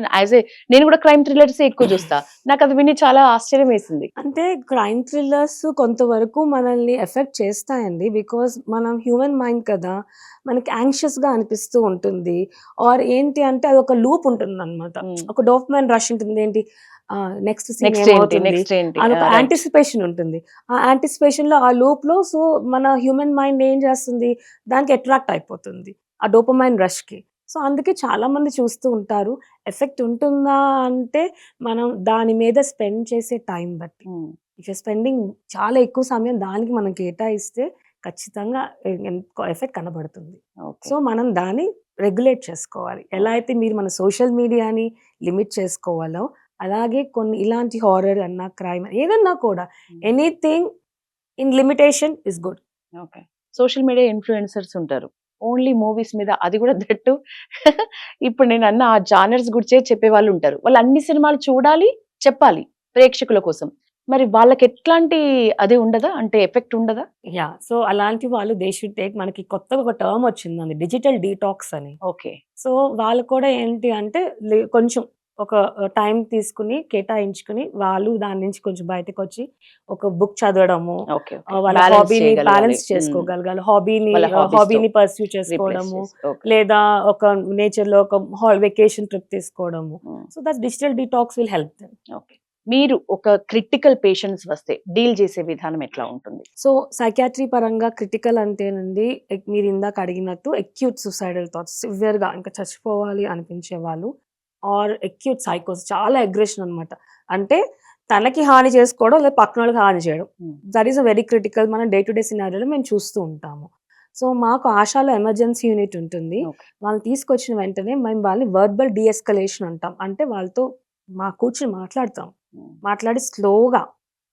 నేను కూడా క్రైమ్ థ్రిల్లర్సే ఎక్కువ చూస్తా. నాకది విని చాలా ఆశ్చర్యం వేసింది. అంటే క్రైమ్ థ్రిల్లర్స్ కొంతవరకు మనల్ని ఎఫెక్ట్ చేస్తాయండి. బికాజ్ మనం హ్యూమన్ మైండ్ కదా! మనకి యాంగ్షియస్‌గా అనిపిస్తూ ఉంటుంది. ఆర్ ఏంటి అంటే అదొక లూప్ ఉంటుందనమాట. ఒక డోపమైన్ రష్ ఉంటుంది. ఏంటి నెక్స్ట్ సీన్ ఏమవుతుంది అదొక యాంటిసిపేషన్ ఉంటుంది. ఆ యాంటిసిపేషన్‌లో ఆ లూప్‌లో సో, మన హ్యూమన్ మైండ్ ఏం చేస్తుంది? దానికి అట్రాక్ట్ అయిపోతుంది. ఆ డోపమైన్ రష్‌కి. సో, అందుకే చాలామంది చూస్తూ ఉంటారు. ఎఫెక్ట్ ఉంటుందా అంటే మనం దాని మీద స్పెండ్ చేసే టైం బట్టి. ఇఫ్ యూ స్పెండింగ్ చాలా ఎక్కువ సమయం దానికి మనం కేటాయిస్తే ఖచ్చితంగా ఎఫెక్ట్ కనబడుతుంది. సో, మనం దాన్ని రెగ్యులేట్ చేసుకోవాలి. ఎలా అయితే మీరు మన సోషల్ మీడియాని లిమిట్ చేసుకోవాలో అలాగే కొన్ని ఇలాంటి హారర్ అన్నా, క్రైమ్ ఏదన్నా కూడా anything in limitation is good. Okay. Social media influencers ఉంటారు. ఓన్లీ మూవీస్ మీద అది కూడా దట్టు ఇప్పుడు నేనన్న ఆ జానర్స్ గురించే చెప్పేవాళ్ళు ఉంటారు. వాళ్ళు అన్ని సినిమాలు చూడాలి, చెప్పాలి ప్రేక్షకుల కోసం. మరి వాళ్ళకి ఎట్లాంటి అది ఉండదా? అంటే ఎఫెక్ట్ ఉండదా? యాహ్! సో, అలాంటి వాళ్ళు దే షుడ్ టేక్ మనకి కొత్తగా ఒక టర్మ్ వచ్చిందండి డిజిటల్ డీటాక్స్ అని. ఓకే. సో, వాళ్ళు కూడా ఏంటి అంటే కొంచెం ఒక టైం తీసుకొని కేటాయించుకొని వాళ్ళు దాని నుంచి కొంచెం బయటకొచ్చి ఒక బుక్ చదవడము, వాళ్ళ హాబీని బ్యాలెన్స్ చేసుకోగలగాలి. హాబీని పర్స్యూ చేసుకోవడము, లేదా ఒక నేచర్‌లో ఒక వెకేషన్ ట్రిప్ తీసుకోవడము. So, that's digital detox will help them. Okay. మీరు ఒక క్రిటికల్ పేషెంట్స్ వస్తే డీల్ చేసే విధానం ఎట్లా ఉంటుంది? సో సైకాట్రీ పరంగా క్రిటికల్ అంటేనండి, మీరు ఇందాక అడిగినట్టు అక్యూట్ సూసైడల్ థాట్స్, సివియర్గా ఇంకా చచ్చిపోవాలి అనిపించే వాళ్ళు, ఆర్ అక్యూట్ సైకోస్, చాలా అగ్రెషన్ అనమాట. అంటే తనకి హాని చేసుకోవడం లేదా పక్కన వాళ్ళకి హాని చేయడం. That is a very critical. మనం డే టు డే సినారియోలో మేము చూస్తూ ఉంటాము. సో మాకు ఆశాలో ఎమర్జెన్సీ యూనిట్ ఉంటుంది. Okay. వాళ్ళని తీసుకొచ్చిన వెంటనే మేము వాళ్ళని వర్బల్ డీఎస్కలేషన్ అంటాం. అంటే వాళ్ళతో కూర్చొని మాట్లాడతాం. మాట్లాడి స్లోగా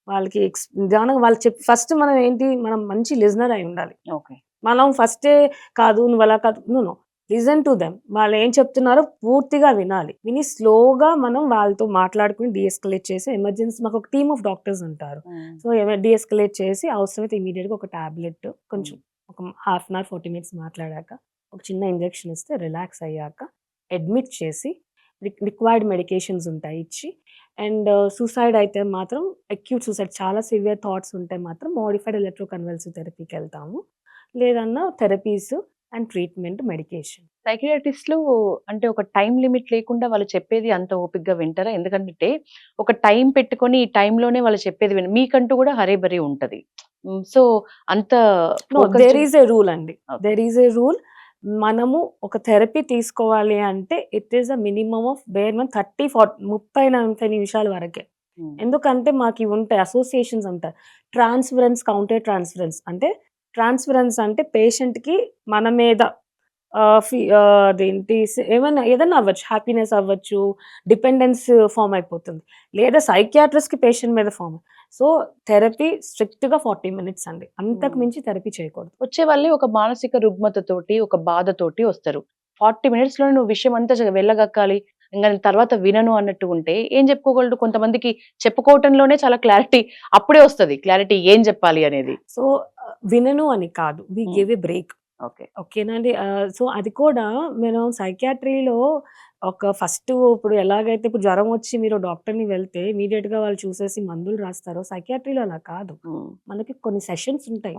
వాళ్ళకి నిదానంగా వాళ్ళు ఫస్ట్ మనం ఏంటి, మనం మంచి లిజనర్ అయి ఉండాలి. ఓకే. మనం ఫస్టే కాదు నువ్వు అలా కాదు, నో లిజన్ టు దెమ్. వాళ్ళు ఏం చెప్తున్నారో పూర్తిగా వినాలి. విని స్లోగా మనం వాళ్ళతో మాట్లాడుకుని డీఎస్కలేట్ చేసి, ఎమర్జెన్సీ మాకు ఒక టీమ్ ఆఫ్ డాక్టర్స్ ఉంటారు. సో డీఎస్కలేట్ చేసి అవసరమైతే ఇమీడియట్గా ఒక టాబ్లెట్, కొంచెం ఒక హాఫ్ అన్ అవర్ 40 మినిట్స్ మాట్లాడాక ఒక చిన్న ఇంజెక్షన్ ఇస్తే రిలాక్స్ అయ్యాక అడ్మిట్ చేసి రిక్వైర్డ్ మెడికేషన్స్ ఉంటాయి ఇచ్చి, అండ్ సూసైడ్ అయితే మాత్రం అక్యూట్ సూసైడ్ చాలా సివియర్ థాట్స్ ఉంటే మాత్రం మోడిఫైడ్ ఎలక్ట్రోకన్వల్సివ్ థెరపీకి వెళ్తాము. లేదన్నా థెరపీస్ అండ్ ట్రీట్మెంట్, మెడికేషన్. సైకియాట్రిస్టులు అంటే ఒక టైం లిమిట్ లేకుండా వాళ్ళు చెప్పేది అంత ఓపికగా వింటారా? ఎందుకంటే ఒక టైం పెట్టుకొని ఈ టైంలోనే వాళ్ళు చెప్పేది మీకంటూ కూడా హరీబరీ ఉంటది. సో అంత దేర్ ఈజ్ ఏ రూల్ అండి. There is a rule. మనము ఒక థెరపీ తీసుకోవాలి అంటే it is a minimum of 30-40 నిమిషాల వరకే. ఎందుకంటే మాకు ఇవి ఉంటాయి, అసోసియేషన్స్ ఉంటాయి. Transference, counter transference. అంటే ట్రాన్స్ఫరెన్స్ అంటే పేషెంట్కి మన మీద అదేంటి ఏదైనా అవ్వచ్చు, హ్యాపీనెస్ అవ్వచ్చు, డిపెండెన్స్ ఫామ్ అయిపోతుంది. లేదా సైకియాట్రిస్ట్కి పేషెంట్ మీద ఫామ్. సో థెరపీ స్ట్రిక్ట్గా 40 మినిట్స్ అండి, అంతకు మించి థెరపీ చేయకూడదు. వచ్చే వాళ్ళే ఒక మానసిక రుగ్మతతోటి, ఒక బాధతోటి వస్తారు. 40 మినిట్స్ లో నువ్వు విషయం అంతా వెళ్ళగక్కాలి, ఇంకా తర్వాత వినను అన్నట్టు ఉంటే ఏం చెప్పుకోగలడు? కొంతమందికి చెప్పుకోవటంలోనే చాలా క్లారిటీ అప్పుడే వస్తుంది, క్లారిటీ ఏం చెప్పాలి అనేది. సో వినను అని కాదు, we give a break. Okay. ఓకేనండి. సో అది కూడా మనం సైకియాట్రీలో ఫస్ట్ ఇప్పుడు ఎలాగైతే ఇప్పుడు జ్వరం వచ్చి మీరు డాక్టర్ని వెళ్తే ఇమీడియట్గా వాళ్ళు చూసేసి మందులు రాస్తారో, సైకియాట్రీలో అలా కాదు. మనకి కొన్ని సెషన్స్ ఉంటాయి.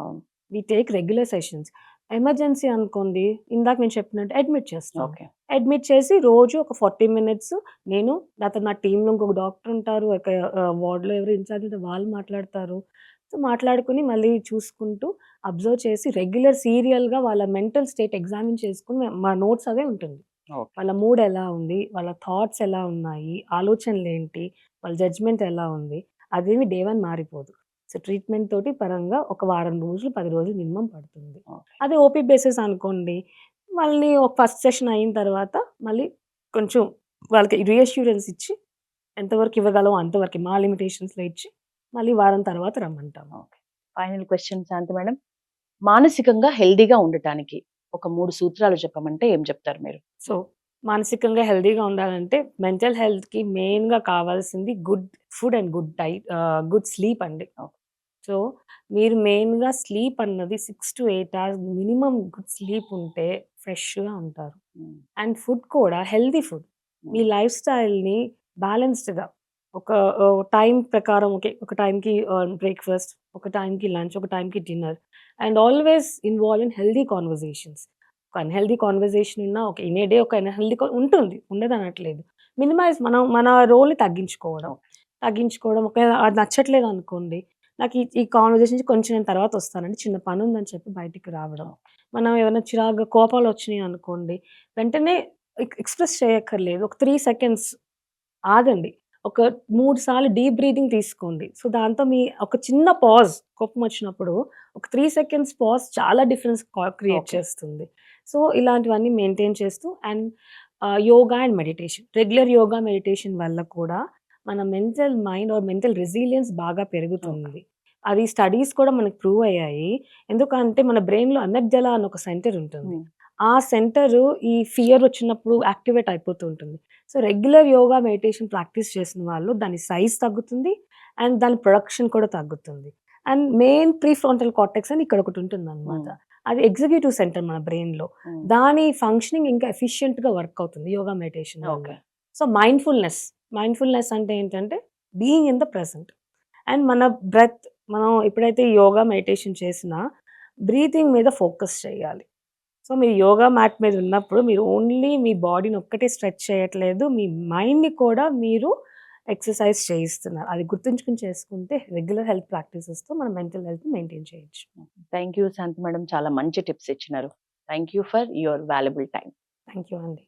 We take regular sessions. Emergency అనుకోండి, ఇందాక నేను చెప్పినట్టు అడ్మిట్ చేస్తాం. అడ్మిట్ చేసి రోజు ఒక 40 మినిట్స్ నేను, లేకపోతే నా టీంలో ఇంకొక డాక్టర్ ఉంటారు, వార్డులో ఎవరు ఇన్ఛార్జ్ ఉంటే వాళ్ళు మాట్లాడతారు. సో మాట్లాడుకుని మళ్ళీ చూసుకుంటూ అబ్జర్వ్ చేసి రెగ్యులర్ సీరియల్గా వాళ్ళ మెంటల్ స్టేట్ ఎగ్జామిన్ చేసుకుని మా నోట్స్ అవే ఉంటుంది. వాళ్ళ మూడ్ ఎలా ఉంది, వాళ్ళ థాట్స్ ఎలా ఉన్నాయి, ఆలోచనలు ఏంటి, వాళ్ళ జడ్జ్మెంట్ ఎలా ఉంది, అదేమి డే 1 మారిపోదు. సో ట్రీట్మెంట్ తోటి పరంగా ఒక వారం రోజులు 10 రోజులు మినిమం పడుతుంది. అదే ఓపీ బేసిస్ అనుకోండి, వాళ్ళని ఒక ఫస్ట్ సెషన్ అయిన తర్వాత మళ్ళీ కొంచెం వాళ్ళకి రీఅష్యూరెన్స్ ఇచ్చి ఎంతవరకు ఇవ్వగలం అంతవరకు మా లిమిటేషన్స్లో ఇచ్చి మళ్ళీ వారం తర్వాత రమ్మంటాము. ఫైనల్ క్వశ్చన్ శాంతి మేడం, మానసికంగా హెల్దీగా ఉండటానికి ఒక 3 సూత్రాలు చెప్పమంటే ఏం చెప్తారు మీరు? సో మానసికంగా హెల్దీగా ఉండాలంటే మెంటల్ హెల్త్కి మెయిన్గా కావాల్సింది good food and good diet, good sleep అండి. సో మీరు మెయిన్గా స్లీప్ అన్నది 6 to 8 hours minimum good sleep ఉంటే ఫ్రెష్గా ఉంటారు. అండ్ ఫుడ్ కూడా హెల్దీ ఫుడ్. మీ లైఫ్ స్టైల్ని బ్యాలెన్స్డ్గా ఒక టైం ప్రకారం, ఒక టైంకి బ్రేక్ఫాస్ట్, ఒక టైంకి లంచ్, ఒక టైంకి dinner, and always involve in healthy conversations. ఒక అన్హెల్దీ కాన్వర్జేషన్ ఉన్నా ఒక ఇన్ ఏ డే ఒక అన్హెల్దీ ఉంటుంది, ఉండదు అనట్లేదు. మినిమైజ్ మన రోల్ని తగ్గించుకోవడం. ఒకవేళ అది నచ్చట్లేదు అనుకోండి, నాకు ఈ కాన్వర్జేషన్ కొంచెం నేను తర్వాత వస్తానండి, చిన్న పని ఉందని చెప్పి బయటికి రావడం. మనం ఏమైనా చిరాగ్గా కోపాలు వచ్చినాయి అనుకోండి, వెంటనే ఎక్స్ప్రెస్ చేయక్కర్లేదు, ఒక 3 seconds ఆగండి, ఒక 3 సార్లు డీప్ బ్రీతింగ్ తీసుకోండి. సో దాంతో మీ ఒక చిన్న పాజ్, కోపం వచ్చినప్పుడు ఒక 3 seconds పాజ్ చాలా డిఫరెన్స్ క్రియేట్ చేస్తుంది. సో ఇలాంటివన్నీ మెయింటైన్ చేస్తూ, and yoga and meditation, regular yoga meditation వల్ల కూడా మన mental mind or mental resilience బాగా పెరుగుతుంది. అది స్టడీస్ కూడా మనకు ప్రూవ్ అయ్యాయి. ఎందుకంటే మన బ్రెయిన్లో అమెగ్డలా అని ఒక సెంటర్ ఉంటుంది. ఆ సెంటర్ ఈ ఫియర్ వచ్చినప్పుడు యాక్టివేట్ అయిపోతూ ఉంటుంది. So regular yoga meditation practice చేసిన వాళ్ళు దాని సైజ్ తగ్గుతుంది, అండ్ దాని ప్రొడక్షన్ కూడా తగ్గుతుంది. అండ్ మెయిన్ ప్రీఫ్రాంటల్ కార్టెక్స్ అని ఇక్కడ ఒకటి ఉంటుంది అనమాట. అది ఎగ్జిక్యూటివ్ సెంటర్ మన బ్రెయిన్లో. దాని ఫంక్షనింగ్ ఇంకా ఎఫిషియెంట్గా వర్క్ అవుతుంది యోగా మెడిటేషన్. సో మైండ్ఫుల్నెస్ అంటే ఏంటంటే being in the present. And మన బ్రెత్, మనం ఎప్పుడైతే యోగా మెడిటేషన్ చేసినా బ్రీతింగ్ మీద ఫోకస్ చేయాలి. సో మీరు యోగా మ్యాట్ మీద ఉన్నప్పుడు మీరు ఓన్లీ మీ బాడీని ఒక్కటే స్ట్రెచ్ చేయట్లేదు, మీ మైండ్ని కూడా మీరు ఎక్సర్సైజ్ చేయిస్తున్నారు. అది గుర్తుంచుకుని చేసుకుంటే రెగ్యులర్ హెల్త్ ప్రాక్టీసెస్‌తో మనం మెంటల్ హెల్త్ మెయింటైన్ చేయొచ్చు. థ్యాంక్ యూ శాంతి మేడం, చాలా మంచి టిప్స్ ఇచ్చినారు. Thank you for your valuable time. Thank you అండి.